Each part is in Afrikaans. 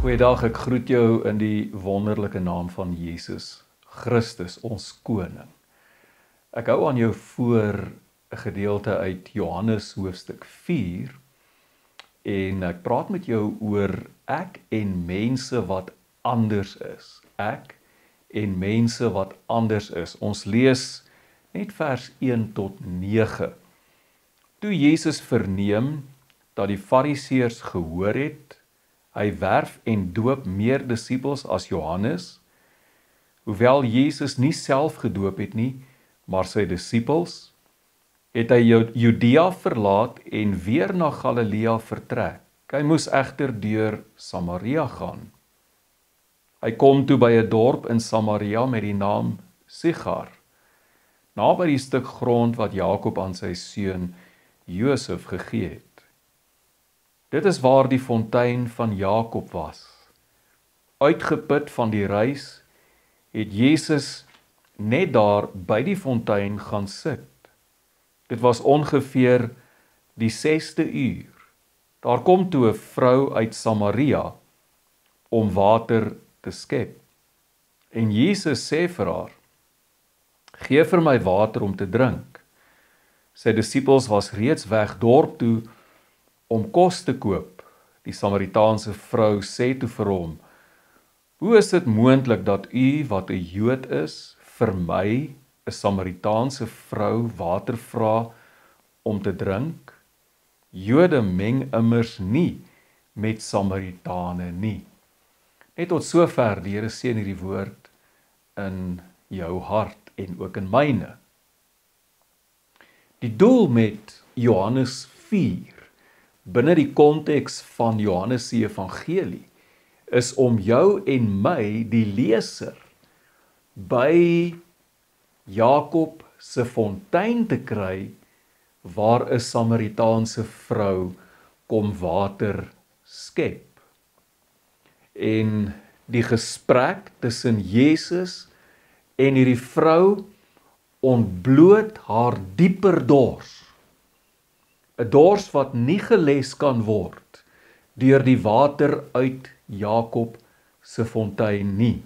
Goeiedag, ek groet jou in die wonderlike naam van Jesus Christus, ons koning. Ek hou aan jou voor 'n gedeelte uit Johannes hoofstuk 4 en ek praat met jou oor ek en mense wat anders is. Ek en mense wat anders is. Ons lees net vers 1 tot 9. Toe Jesus verneem dat die Fariseërs gehoor het, hy werf en doop meer disippels as Johannes, hoewel Jesus nie self gedoop het nie, maar sy disippels, het hy Judea verlaat en weer na Galilea vertrek. Hy moes egter deur Samaria gaan. Hy kom toe by 'n dorp in Samaria met die naam Sigar, naby die stuk grond wat Jakob aan sy seun Josef gegee het. Dit is waar die fontein van Jakob was. Uitgeput van die reis, het Jesus net daar by die fontein gaan sit. Dit was ongeveer die 6de uur. Daar kom toe 'n vrou uit Samaria om water te skep. En Jesus sê vir haar, "Gee vir my water om te drink." Sy disippels was reeds weg dorp toe om kos te koop. Die Samaritaanse vrou sê toe vir hom, "Hoe is dit moontlik dat u, wat 'n Jood is, vir my, 'n Samaritaanse vrou, water vra om te drink? Jode meng immers nie met Samaritane nie." Net tot sover, die Here seën hierdie woord in jou hart en ook in myne. Die doel met Johannes 4, binne die konteks van Johannes se evangelie, is om jou en my, die leser, by Jakob se fontein te kry, waar 'n Samaritaanse vrou kom water skep. En die gesprek tussen Jesus en hierdie vrou ontbloot haar dieper dors. 'n Dors wat nie geles kan word deur die water uit Jakob se fontein nie.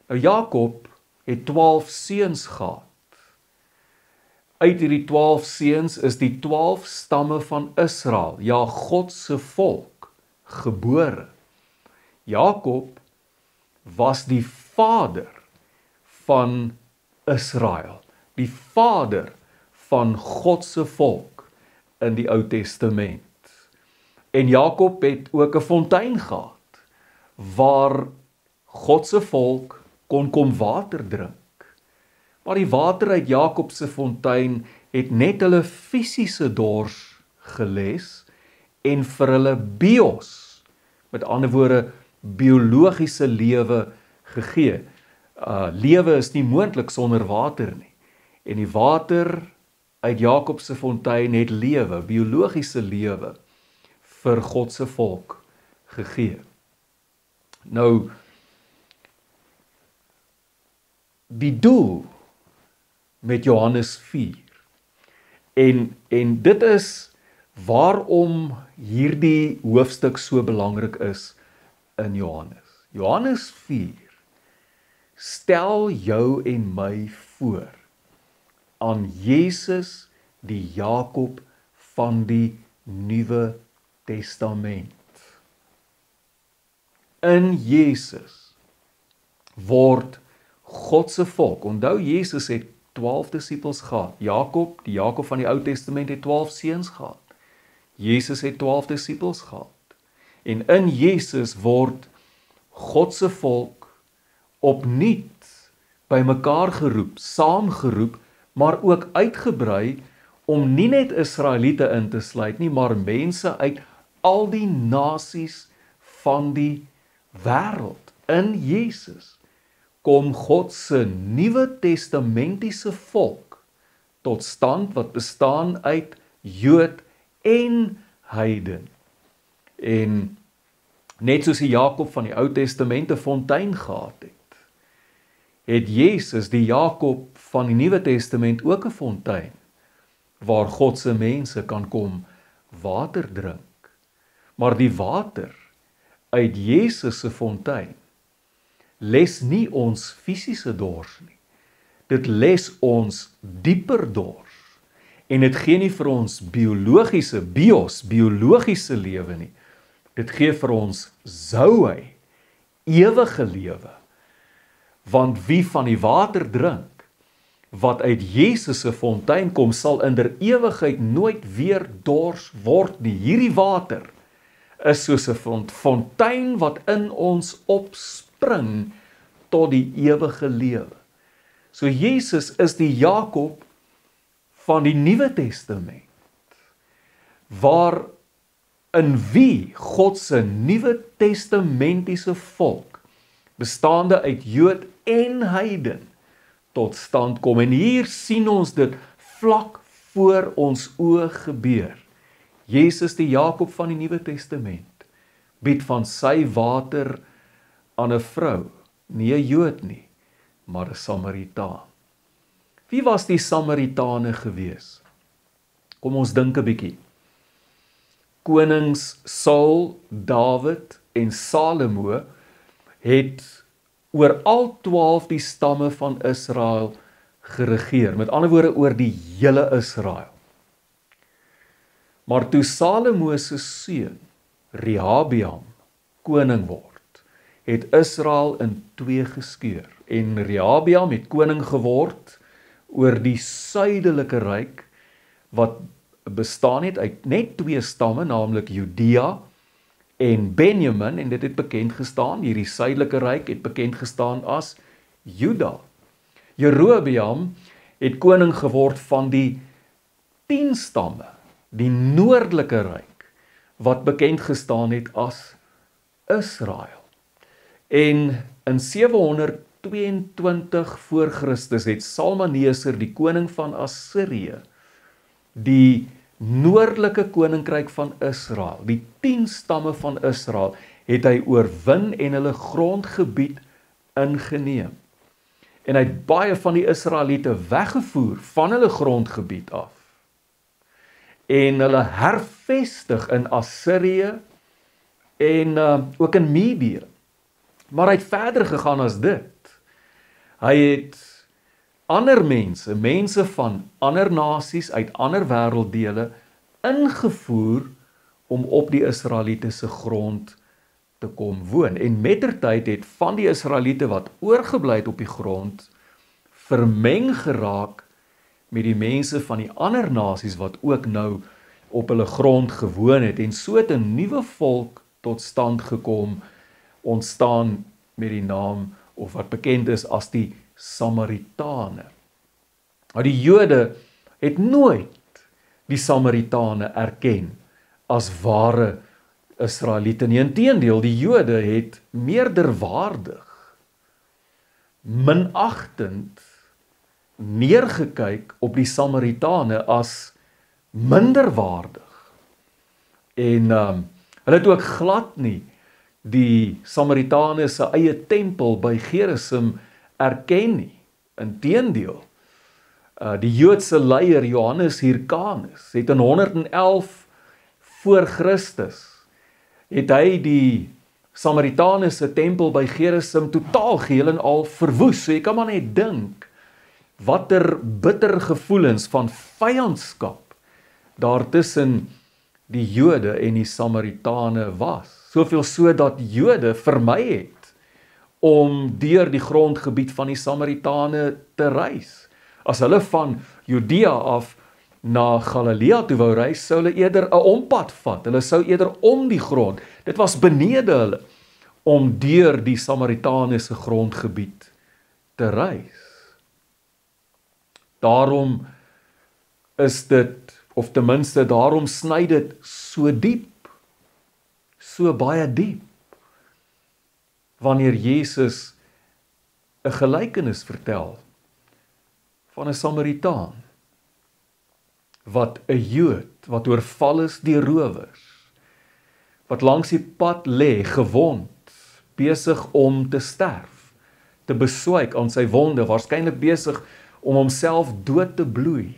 Nou Jakob het 12 seuns gehad. Uit hierdie 12 seuns is die 12 stamme van Israel, ja, God se volk, gebore. Jakob was die vader van Israel, die vader van God se volk in die Ou Testament. En Jakob het ook 'n fontein gehad, waar God se volk kon kom water drink. Maar die water uit Jakob se fontein het net hulle fisiese dors geles en vir hulle bios, met ander woorde biologiese lewe gegee. Lewe is nie moontlik sonder water nie. En die water uit Jakob se fontein het lewe, biologiese lewe, vir God se volk gegee. Nou, die doel met Johannes 4, en dit is waarom hierdie hoofstuk so belangrik is in Johannes. Johannes 4 stel jou en my voor aan Jesus, die Jakob van die Nuwe Testament. In Jesus word God se volk, onthou Jesus het 12 disippels gehad. Jakob, die Jakob van die Ou Testament het 12 seuns gehad. Jesus het 12 disippels gehad. En in Jesus word God se volk opnuut bymekaar geroep, saamgeroep, maar ook uitgebrei om nie net Israeliete in te sluit nie, maar mense uit al die nasies van die wêreld. In Jesus kom God se Nuwe Testamentiese volk tot stand wat bestaan uit Jood en heiden. En net soos die Jakob van die Ou Testament 'n fontein gehad het Jesus, die Jakob van die Nuwe Testament, ook 'n fontein waar God se mense kan kom water drink. Maar die water uit Jesus se fontein les nie ons fisiese dors nie. Dit les ons dieper dors. En dit gee nie vir ons biologiese lewe nie. Dit gee vir ons zoe, ewige lewe. Want wie van die water drink, wat uit Jesus se fontein kom, sal in der ewigheid nooit weer dors word nie. Hierdie water is soos 'n fontein wat in ons opspring tot die ewige lewe. So Jesus is die Jakob van die Nuwe Testament, waar in wie God se Nuwe Testamentiese volk, bestaande uit Jood en heiden, tot stand kom. En hier sien ons dit vlak voor ons oë gebeur. Jesus, die Jakob van die Nuwe Testament, bied van sy water aan 'n vrou, nie 'n Jood nie, maar 'n Samaritaan. Wie was die Samaritane gewees? Kom ons dink 'n bietjie. Konings Saul, Dawid en Salomo het oor al 12 die stamme van Israel geregeer. Met ander woorde, oor die hele Israel. Maar toe Salomo se seun, Rehabeam, koning word, het Israel in twee geskeur. En Rehabeam het koning geword oor die suidelike ryk, wat bestaan het uit net twee stamme, naamlik Judea en Benjamin, en dit het bekend gestaan, hierdie suidelike ryk het bekend gestaan as Juda. Jerobeam het koning geword van die 10 stamme, die noordelike ryk, wat bekend gestaan het as Israel. En in 722 voor Christus het Salmaneser, die koning van Assirië, die noordelike koninkryk van Israel, die 10 stamme van Israel, het hy oorwin en hulle grondgebied ingeneem. En hy het baie van die Israeliete weggevoer van hulle grondgebied af. En hulle hervestig in Assirië en ook in Medië. Maar hy het verder gegaan as dit. Hy het ander mense van ander nasies uit ander wêrelddele ingevoer om op die Israelitiese grond te kom woon. En mettertyd het van die Israeliete wat oorgebly het op die grond vermeng geraak met die mense van die ander nasies wat ook nou op hulle grond gewoon het, en so het 'n nuwe volk tot stand gekom, ontstaan met die naam, of wat bekend is as die Samaritane. Maar die Jode het nooit die Samaritane erken as ware Israeliete nie. Inteendeel, die Jode het meerderwaardig, minagtend neergekyk op die Samaritane as minderwaardig. En hulle het ook glad nie die Samaritane se eie tempel by Gerizim erken nie. Inteendeel, die Joodse leier Johannes Hyrcanus het in 111 voor Christus het hy die Samaritane se tempel by Gerizim totaal geheel en al verwoes. So jy kan maar net dink watter bitter gevoelens van vyandskap daar tussen die Jode en die Samaritane was. Soveel so dat Jode vermy het om deur die grondgebied van die Samaritane te reis. As hulle van Judea af na Galilea toe wou reis, sou hulle eerder 'n ompad vat. Hulle sou eerder om die grond. Dit was benede hulle om deur die Samaritane se grondgebied te reis. Daarom is dit, of ten minste daarom sny dit so diep, so baie diep, wanneer Jesus 'n gelykenis vertel van 'n Samaritaan, wat 'n Jood, wat oorval is deur rowers, wat langs die pad lê, gewond, besig om te sterf, te beswyk aan sy wonde, waarskynlik besig om homself dood te bloei.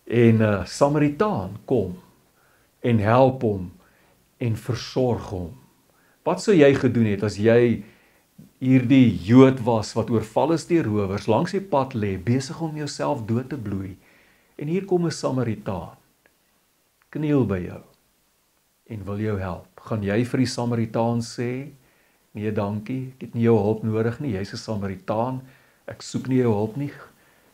En 'n Samaritaan kom en help hom en versorg hom Wat sou jy gedoen het as jy hierdie Jood was wat oorval is deur rowers, langs die pad lê, besig om jouself dood te bloei, en hier kom 'n Samaritaan, kniel by jou, en wil jou help. Gaan jy vir die Samaritaan sê, nee dankie, ek het nie jou hulp nodig nie, jy's 'n Samaritaan, ek soek nie jou hulp nie,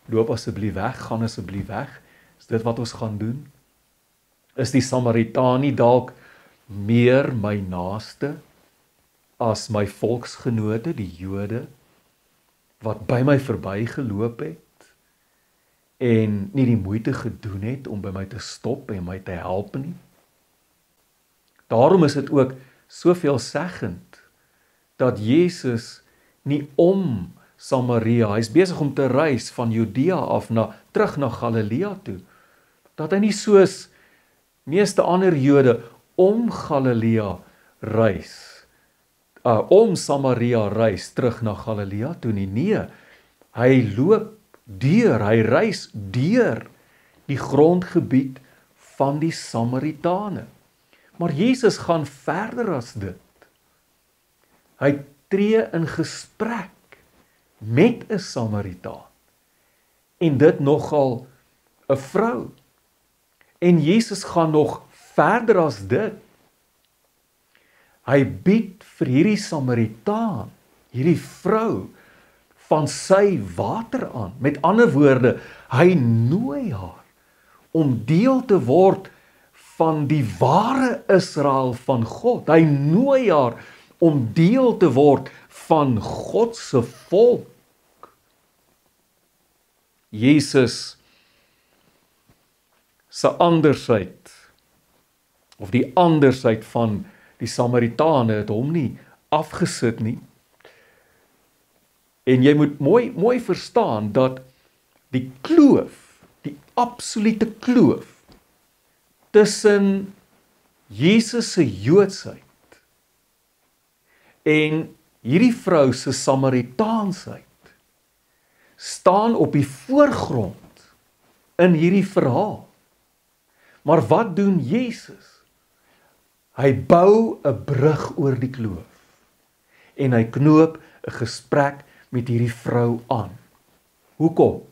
loop asseblief weg, gaan asseblief weg, is dit wat ons gaan doen? Is die Samaritaan nie dalk meer my naaste as my volksgenote, die Jode, wat by my verbygeloop het en nie die moeite gedoen het om by my te stop en my te help nie? Daarom is dit ook soveelzeggend dat Jesus nie om Samaria, hy is besig om te reis van Judea af terug na Galilea toe, dat hy nie soos meeste ander Jode om Galilea reis, om Samaria reis terug na Galilea toe nie. Nee, hy loop deur, hy reis deur die grondgebied van die Samaritane. Maar Jesus gaan verder as dit. Hy tree in gesprek met 'n Samaritaan, en dit nogal 'n vrou. En Jesus gaan nog verder as dit. Hy bied vir hierdie Samaritaan, hierdie vrou, van sy water aan. Met ander woorde, hy nooi haar om deel te word van die ware Israel van God. Hy nooi haar om deel te word van God se volk. Jesus se andersheid, of die andersheid van die Samaritane, het hom nie afgesit nie. En jy moet mooi verstaan dat die kloof, die absolute kloof tussen Jesus se Joodsheid en hierdie vrou se Samaritaansheid staan op die voorgrond in hierdie verhaal. Maar wat doen Jesus? Hy bou 'n brug oor die kloof en hy knoop 'n gesprek met hierdie vrou aan. Hoekom?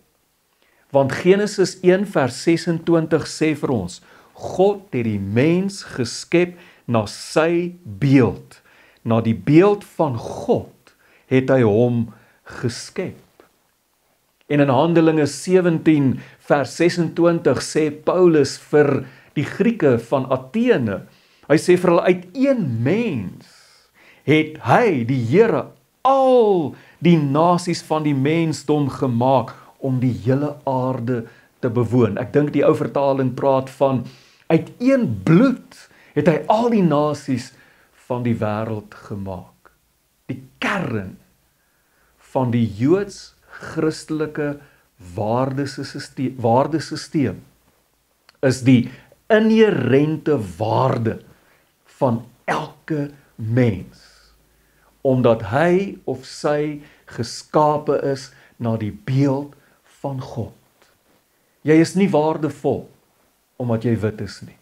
Want Genesis 1 vers 26 sê vir ons, God het die mens geskep na sy beeld. Na die beeld van God het hy hom geskep. En in Handelinge 17 vers 26 sê Paulus vir die Grieke van Athene, hy sê vir hulle, uit een mens het hy, die Here, al die nasies van die mensdom gemaak om die hele aarde te bewoon. Ek dink die ou vertaling praat van, uit een bloed het hy al die nasies van die wêreld gemaak. Die kern van die Joods-Christelike waardesysteem is die inherente waarde van elke mens, omdat hy of sy geskape is na die beeld van God. Jy is nie waardevol omdat jy wit is nie.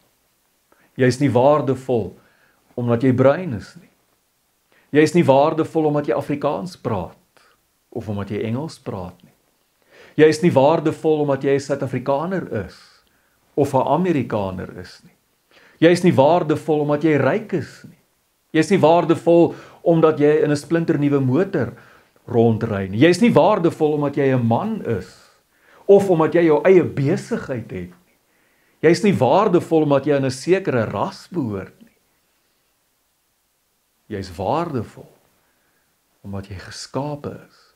Jy is nie waardevol omdat jy bruin is nie. Jy is nie waardevol omdat jy Afrikaans praat of omdat jy Engels praat nie. Jy is nie waardevol omdat jy 'n Suid-Afrikaner is of 'n Amerikaner is nie. Jy is nie waardevol omdat jy ryk is nie. Jy is nie waardevol omdat jy in 'n splinternuwe motor rondry nie. Jy is nie waardevol omdat jy 'n man is of omdat jy jou eie besigheid het nie. Jy is nie waardevol omdat jy aan 'n sekere ras behoort nie. Jy is waardevol omdat jy geskape is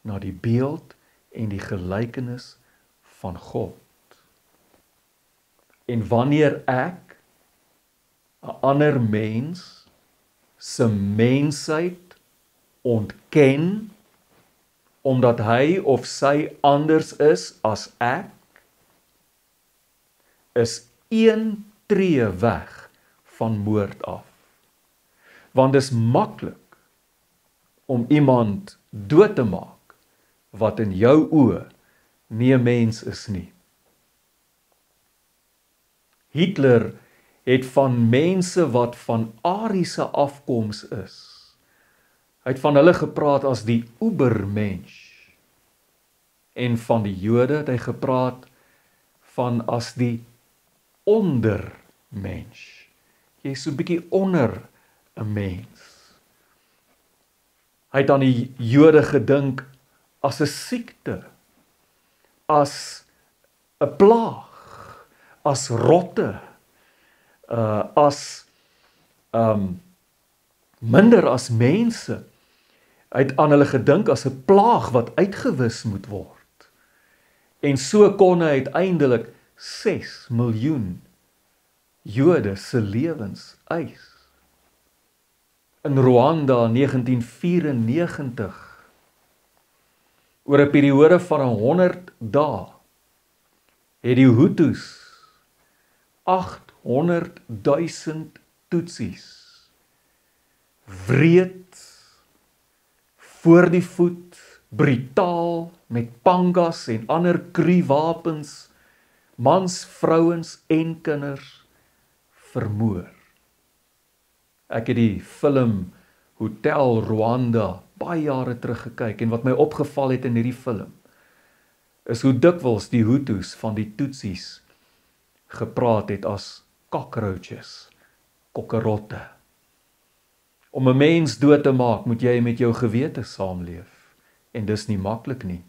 na die beeld en die gelykenis van God. En wanneer ek 'n ander mens se mensheid ontken, omdat hy of sy anders is as ek, is een tree weg van moord af. Want dit is maklik om iemand dood te maak wat in jou oë nie 'n mens is nie. Hitler het van mense wat van Ariese afkoms is. Hy het van hulle gepraat as die Ubermensch. En van die Jode het hy gepraat van as die ondermensch. Jy is so 'n bietjie onder 'n mens. Hy het aan die Jode gedink as 'n siekte, as 'n plaag, as rotte, as minder as mense. Hy het aan hulle gedink as 'n plaag wat uitgewis moet word. En so kon hy uiteindelik 6 miljoen Jode se lewens eis. In Rwanda 1994, oor 'n periode van 100 dae, het die Hutus 800,000 Tutsis wreed, voor die voet, brutaal, met pangas en ander kruiwapens, mans, vrouens en kinders vermoor. Ek het die film Hotel Rwanda baie jare terug gekyk, en wat my opgeval het in hierdie film, is hoe dikwels die Hutus van die Tutsis gepraat het as cockroaches, kokkerotte. Om 'n mens dood te maak, moet jy met jou gewete saamleef. En dis nie maklik nie.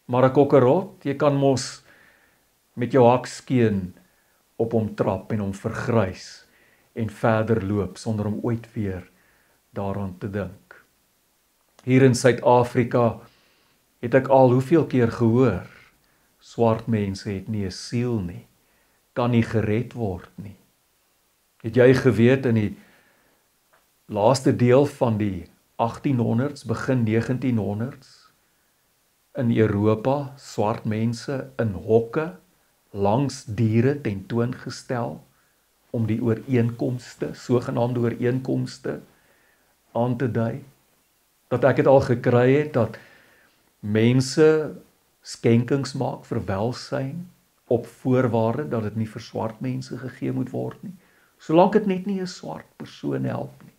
Maar 'n kokkerot, jy kan mos met jou hakskeen op hom trap en hom vergrys en verder loop sonder om ooit weer daaraan te dink. Hier in Suid-Afrika het ek al hoeveel keer gehoor, swart mense het nie 'n siel nie, kan nie gered word nie. Het jy geweet in die laaste deel van die 1800s, begin 1900s, in Europa, swart mense in hokke langs diere tentoongestel om die ooreenkomste, sogenaamde ooreenkomste, aan te dui. Dat ek het al gekry het dat mense skenkings maak vir welsyn op voorwaarde dat dit nie vir swart mense gegee moet word nie, solank dit net nie 'n swart persoon help nie.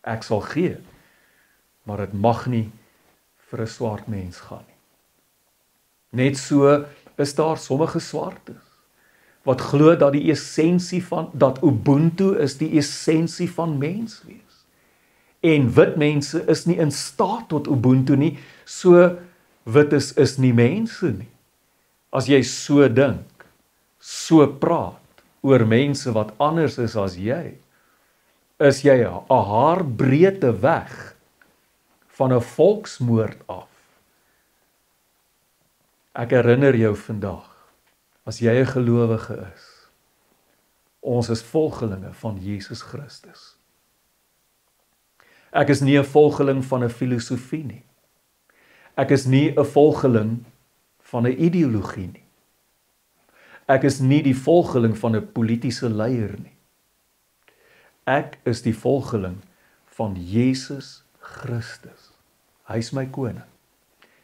Ek sal gee, maar dit mag nie vir 'n swart mens gaan nie. Net so is daar sommige swartes wat glo dat die essensie van, dat Ubuntu is die essensie van mens wees. En wit mense is nie in staat tot Ubuntu nie, so wit is nie mense nie. As jy so dink, so praat oor mense wat anders is as jy, is jy 'n haarbreedte weg van 'n volksmoord af. Ek herinner jou vandag, as jy 'n gelowige is, ons is volgelinge van Jesus Christus. Ek is nie 'n volgeling van 'n filosofie nie. Ek is nie 'n volgeling van 'n ideologie nie. Ek is nie die volgeling van 'n politieke leier nie. Ek is die volgeling van Jesus Christus. Hy is my koning.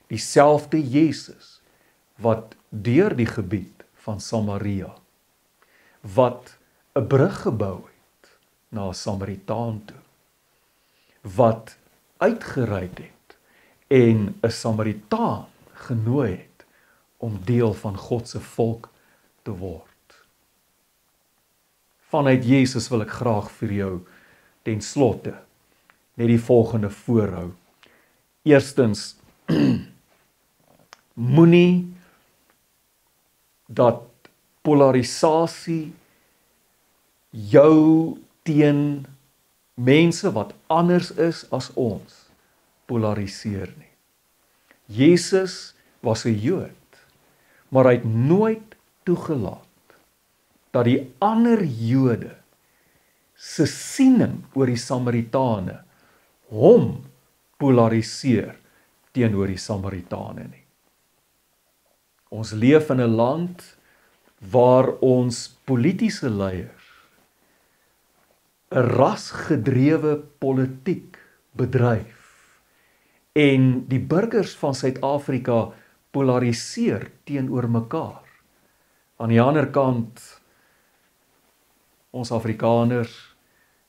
Dieselfde Jesus wat deur die gebied van Samaria, wat 'n brug gebou het na 'n Samaritaan toe, wat uitgereik het en 'n Samaritaan genooi het om deel van God se volk te word. Vanuit Jesus wil ek graag vir jou ten slotte net die volgende voorhou. Eerstens, moenie dat polarisasie jou teen mense wat anders is as ons polariseer nie. Jesus was 'n Jood, maar hy het nooit toegelaat dat die ander Jode se siening oor die Samaritane hom polariseer teenoor die Samaritane nie. Ons leef in 'n land waar ons politieke leiers 'n rasgedrewe politiek bedryf en die burgers van Suid-Afrika polariseer teenoor mekaar. Aan die ander kant Ons Afrikaners,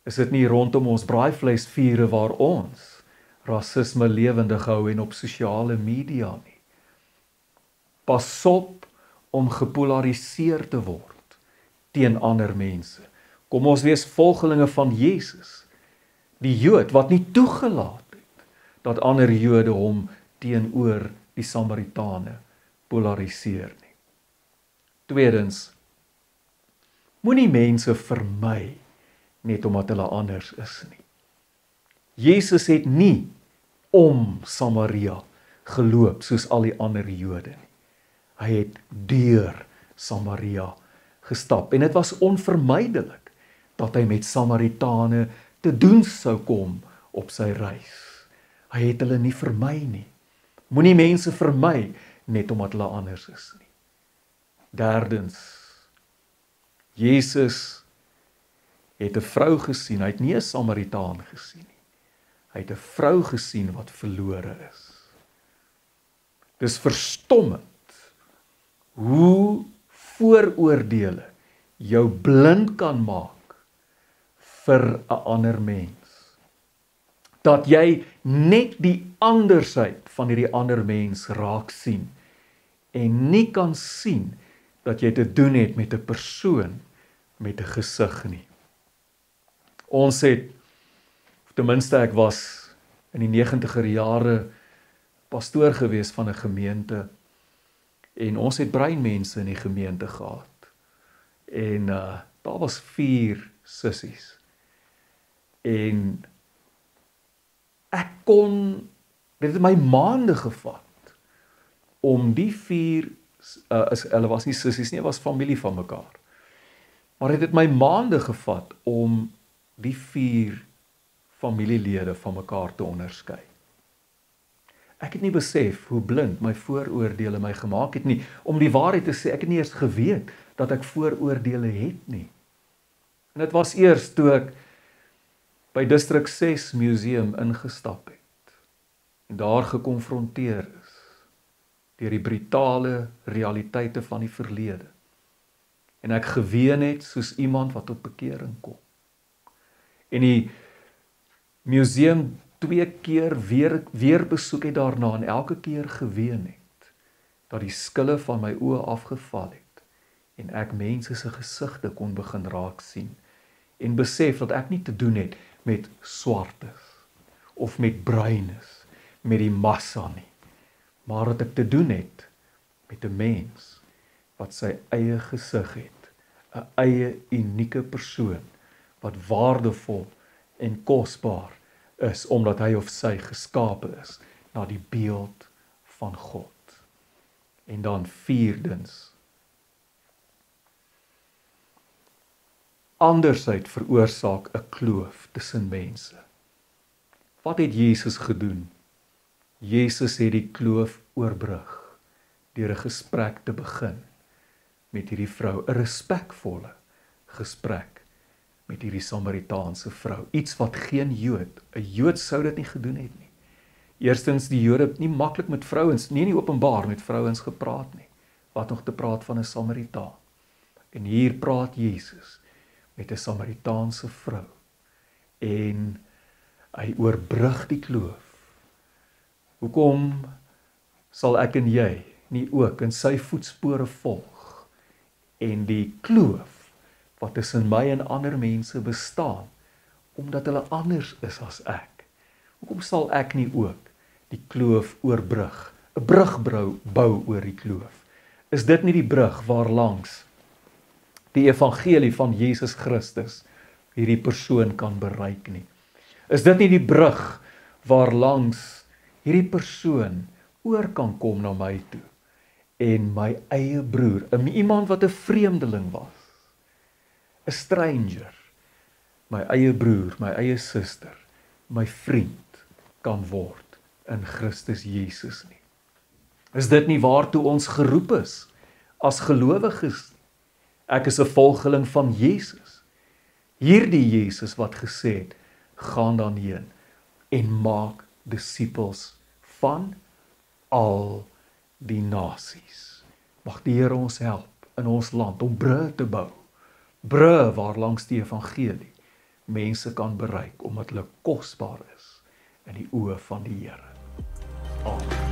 is dit nie rondom ons braaivleisvure waar ons rasisme lewendig hou en op sosiale media nie. Pas op om gepolariseer te word teen ander mense. Kom ons wees volgelinge van Jesus, die Jood wat nie toegelaat het dat ander Jode hom teenoor die Samaritane polariseer nie. Tweedens, moenie mense vermy net omdat hulle anders is nie. Jesus het nie om Samaria geloop soos al die ander Jode nie. Hy het deur Samaria gestap en dit was onvermydelik dat hy met Samaritane te doen sou kom op sy reis. Hy het hulle nie vermy nie. Moenie mense vermy net omdat hulle anders is nie. Derdens, Jesus het 'n vrou gesien, hy het nie 'n Samaritaan gesien nie. Hy het 'n vrou gesien wat verlore is. Dis verstommend hoe vooroordeele jou blind kan maak vir 'n ander mens. Dat jy net die andersheid van hierdie ander mens raak sien en nie kan sien dat jy te doen het met 'n persoon met 'n gesig nie. Ons het, of ten minste ek was in die 90er jare pastoor gewees van 'n gemeente en ons het breinmense in die gemeente gehad. En daar was 4 sissies. En dit het my maande gevat om die 4, hulle was nie sissies nie, hulle was familie van mekaar. Maar dit het my maande gevat om die 4 familielede van mekaar te onderskei. Ek het nie besef hoe blind my vooroordeele my gemaak het nie. Om die waarheid te sê, ek het nie eers geweet dat ek vooroordeele het nie. En dit was eers toe ek by District 6 Museum ingestap het en daar gekonfronteer is deur die brutale realiteite van die verlede. En ek geween het soos iemand wat tot bekering kom. En die museum 2 keer weer besoek het daarna en elke keer geween het dat die skille van my oë afgeval het en ek mense se gesigte kon begin raak sien en besef dat ek nie te doen het met swartes of met bruines, met die massa nie, maar dat ek te doen het met 'n mens wat sy eie gesig het, 'n eie unieke persoon wat waardevol en kosbaar is omdat hy of sy geskape is na die beeld van God. En dan vierdens, andersheid veroorsaak 'n kloof tussen mense. Wat het Jesus gedoen? Jesus het die kloof oorbrug deur 'n gesprek te begin met hierdie vrou, 'n respekvolle gesprek met hierdie Samaritaanse vrou, iets wat geen Jood, 'n Jood sou dit nie gedoen het nie. Eerstens, die Jode het nie maklik met vrouens, nie openbaar met vrouens gepraat nie, wat nog te praat van 'n Samaritaan. En hier praat Jesus met 'n Samaritaanse vrou, en hy oorbrug die kloof. Hoekom sal ek en jy nie ook in sy voetspore volg, en die kloof wat tussen my en ander mense bestaan, omdat hulle anders is as ek. Hoekom sal ek nie ook die kloof oorbrug, 'n brug bou oor die kloof? Is dit nie die brug waarlangs die evangelie van Jesus Christus hierdie persoon kan bereik nie? Is dit nie die brug waarlangs hierdie persoon oor kan kom na my toe en my eie broer, iemand wat 'n vreemdeling was, 'n stranger, my eie broer, my eie suster, my vriend kan word in Christus Jesus nie? Is dit nie waartoe ons geroep is as gelowiges? Ek is 'n volgeling van Jesus. Hierdie Jesus wat gesê het, gaan dan heen en maak disippels van al die nasies. Mag die Here ons help in ons land om brûe te bou brûe waarlangs die evangelie mense kan bereik omdat hulle kosbaar is in die oë van die Here. Amen.